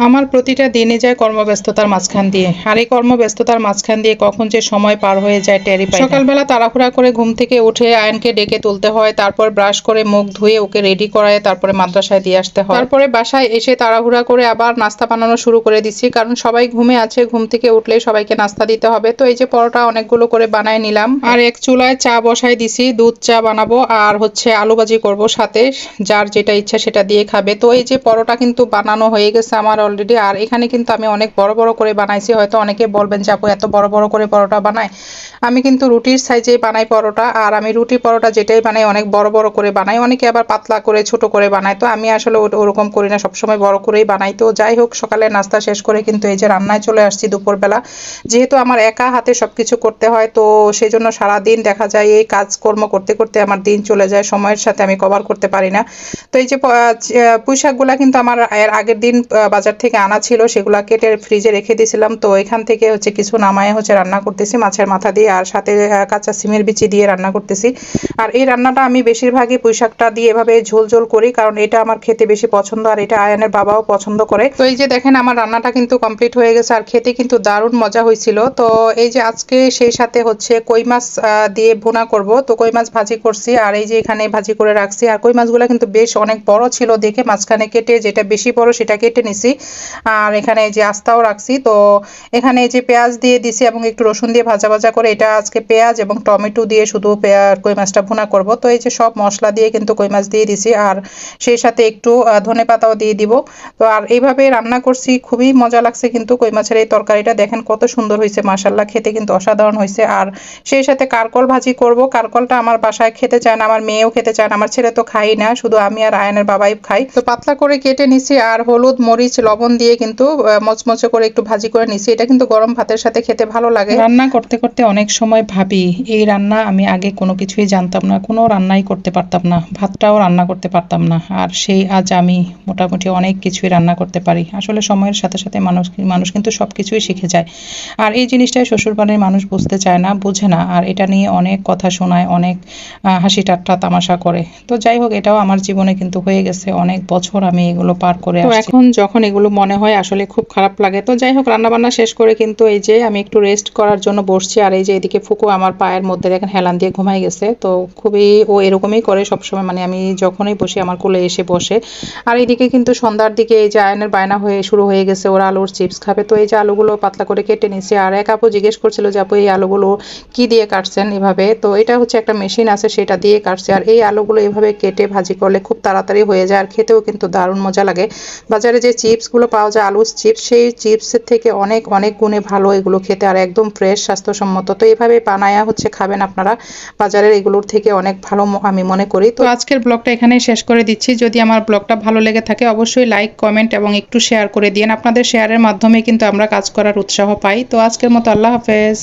আমার প্রতিটা দিনই যায় কর্মব্যস্ততার মাঝখান দিয়ে, আর এই কর্মব্যস্ততার মাঝখান দিয়ে কখন যে সময় পার হয়ে যায় টেরই পাই না। সকালবেলা তাড়াহুড়া করে ঘুম থেকে উঠে আয়নকে ডেকে তুলতে হয়, তারপর ব্রাশ করে মুখ ধুয়ে ওকে রেডি করায় তারপরে মাদ্রাসায় দিয়ে আসতে হয়। তারপরে বাসায় এসে তাড়াহুড়া করে আবার নাস্তা বানানো শুরু করে দিচ্ছি, কারণ সবাই ঘুমে আছে, ঘুম থেকে উঠলে সবাইকে নাস্তা দিতে হবে। তো এই যে পরোটা অনেকগুলো করে বানায় নিলাম, আর এক চুলায় চা বসাই দিছি, দুধ চা বানাবো আর হচ্ছে আলু ভাজি করব সাথে, যার যেটা ইচ্ছা সেটা দিয়ে খাবে। তো এই যে পরোটা কিন্তু বানানো হয়ে গেছে আমার অলরেডি। আর এখানে কিন্তু আমি অনেক বড় বড় করে বানাইছি, হয়তো অনেকে বলবেন যে আপু এত বড় বড় করে পরোটা বানায়। আমি কিন্তু রুটির সাইজে বানাই পরোটা, আর আমি রুটি পরোটা যেটাই বানাই অনেক বড় বড় করে বানাই, অনেকে আবার পাতলা করে ছোট করে বানায়। তো আমি আসলে ওরকম করি না, সবসময় বড় করেই বানাই। তো যাই হোক, সকালে নাস্তা শেষ করে কিন্তু এই যে রান্নায় চলে আসছি দুপুরবেলা। যেহেতু আমার একা হাতে সবকিছু করতে হয়, তো সেই জন্য সারাদিন দেখা যায় এই কাজকর্ম করতে করতে আমার দিন চলে যায়, সময়ের সাথে আমি কভার করতে পারি না। তো এই যে পুঁই শাকগুলা কিন্তু আমার এর আগের দিন বাজার থেকে আনা ছিল, সেগুলা কেটে ফ্রিজে রেখে দিয়েছিলাম। তো এখান থেকে হচ্ছে কিছু নামায় হচ্ছে রান্না করতেছি মাছের মাথা দিয়ে, আর সাথে কাঁচা সিমের বিচি দিয়ে রান্না করতেছি। আর এই রান্নাটা আমি বেশিরভাগই পুঁই শাকটা দিয়ে এভাবে ঝোল ঝোল করি, কারণ এটা আমার খেতে বেশি পছন্দ, আর এটা আয়ানের বাবাও পছন্দ করে। তো এই যে দেখেন আমার রান্নাটা কিন্তু কমপ্লিট হয়ে গেছে, আর খেতে কিন্তু দারুণ মজা হয়েছিল। তো এই যে আজকে সেই সাথে হচ্ছে কই মাছ দিয়ে ভুনা করব। তো কই মাছ ভাজি করছি, আর এই যে এখানে ভাজি করে রাখছি। আর কই মাছগুলো কিন্তু বেশ অনেক বড় ছিল দেখে মাঝখানে কেটে যেটা বেশি বড় সেটা কেটে নিছি, আর এখানে এই যে আস্তাও রাখছি। তো এখানে এই যে পেঁয়াজ দিয়ে দিছি এবং একটু রসুন দিয়ে ভাজা ভাজা করে, এটা আজকে পেঁয়াজ এবং টমেটো দিয়ে শুধু কই মাছটা ভুনা করব। তো এই যে সব মশলা দিয়ে কিন্তু কই মাছ দিয়ে দিছি, আর সেই সাথে একটু ধনে পাতাও দিয়ে দিব। তো আর এইভাবে রান্না করছি, খুবই মজা লাগছে কিন্তু কই মাছের এই তরকারিটা দেখেন কত সুন্দর হয়েছে, মাশাআল্লাহ, খেতে কিন্তু অসাধারণ হয়েছে। আর সেই সাথে কারকল ভাজি করব। কারকলটা আমার বাসায় খেতে চায় না, আমার মেয়েও খেতে চায় না, আমার ছেলে তো খাই না, শুধু আমি আর আয়নের বাবাই খাই। তো পাতলা করে কেটে নিছি, আর হলুদ মরিচ লবণ দিয়ে কিন্তু মচমচে করে একটু ভাজি করে নিছি। এটা কিন্তু গরম ভাতের সাথে খেতে ভালো লাগে। রান্না করতে করতে অনেক সময় ভাবি, এই রান্না আমি আগে কোনো কিছুই জানতাম না, কোনো রান্নাই করতে পারতাম না, ভাতটাও রান্না করতে পারতাম না, আর সেই আজ আমি মোটামুটি অনেক কিছুই রান্না করতে পারি। আসলে সময়ের সাথে সাথে মানুষ কিন্তু সব কিছুই শিখে যায়। আর এই জিনিসটাই শ্বশুরবাড়ির মানুষ বুঝতে চায় না, বুঝে না, আর এটা নিয়ে অনেক কথা শোনায়, অনেক হাসি ঠাট্টা তামাশা করে। তো যাই হোক, এটাও আমার জীবনে কিন্তু হয়ে গেছে, অনেক বছর আমি এগুলো পার করে আসছি। তো এখন যখন এগুলো মনে হয় আসলে খুব খারাপ লাগে। তো যাই হোক, রান্না বান্না শেষ করে কিন্তু এই যে আমি একটু রেস্ট করার জন্য বসছি, আর এই যে এদিকে ফুকু আমার পায়ের মধ্যে দেখেন হেলান দিয়ে ঘুমাই গেছে। তো খুবই ও এরকমই করে সবসময়, মানে আমি যখনই বসি আমার কোলে এসে বসে। আর এইদিকে কিন্তু সন্ধ্যার দিকে এই যে আয়নের বায়না শুরু হয়ে গেছে, ওরা আলুর চিপস খাবে। তো এই যে আলুগুলো পাতলা করে কেটে নিচ্ছে, আর এক আপু জিজ্ঞেস করছিল যে আপু এই আলুগুলো কি দিয়ে কাটছেন এভাবে। তো এটা হচ্ছে একটা মেশিন আছে, সেটা দিয়ে কাটছে। আর এই আলুগুলো এভাবে কেটে ভাজি করলে খুব তাড়াতাড়ি হয়ে যায়, আর খেতেও কিন্তু দারুণ মজা লাগে। বাজারে যে চিপসগুলো পাওয়া যায় আলুর চিপস, সেই চিপসের থেকে অনেক অনেক গুণে ভালো এগুলো খেতে, আর একদম ফ্রেশ স্বাস্থ্যসম্মত। তো এইভাবে বানায়া হচ্ছে খাবেন আপনারা, বাজারের এগুলোর থেকে অনেক ভালো আমি মনে করি। তো আজকের ব্লগটা এখানেই শেষ করে দিচ্ছি। যদি আমার ব্লগটা ভালো লেগে থাকে অবশ্যই লাইক কমেন্ট এবং একটু শেয়ার করে দিন। আপনাদের শেয়ারের মাধ্যমে কিন্তু আমরা কাজ করার উৎসাহ পাই। তো আজকের মতো আল্লাহ হাফেজ।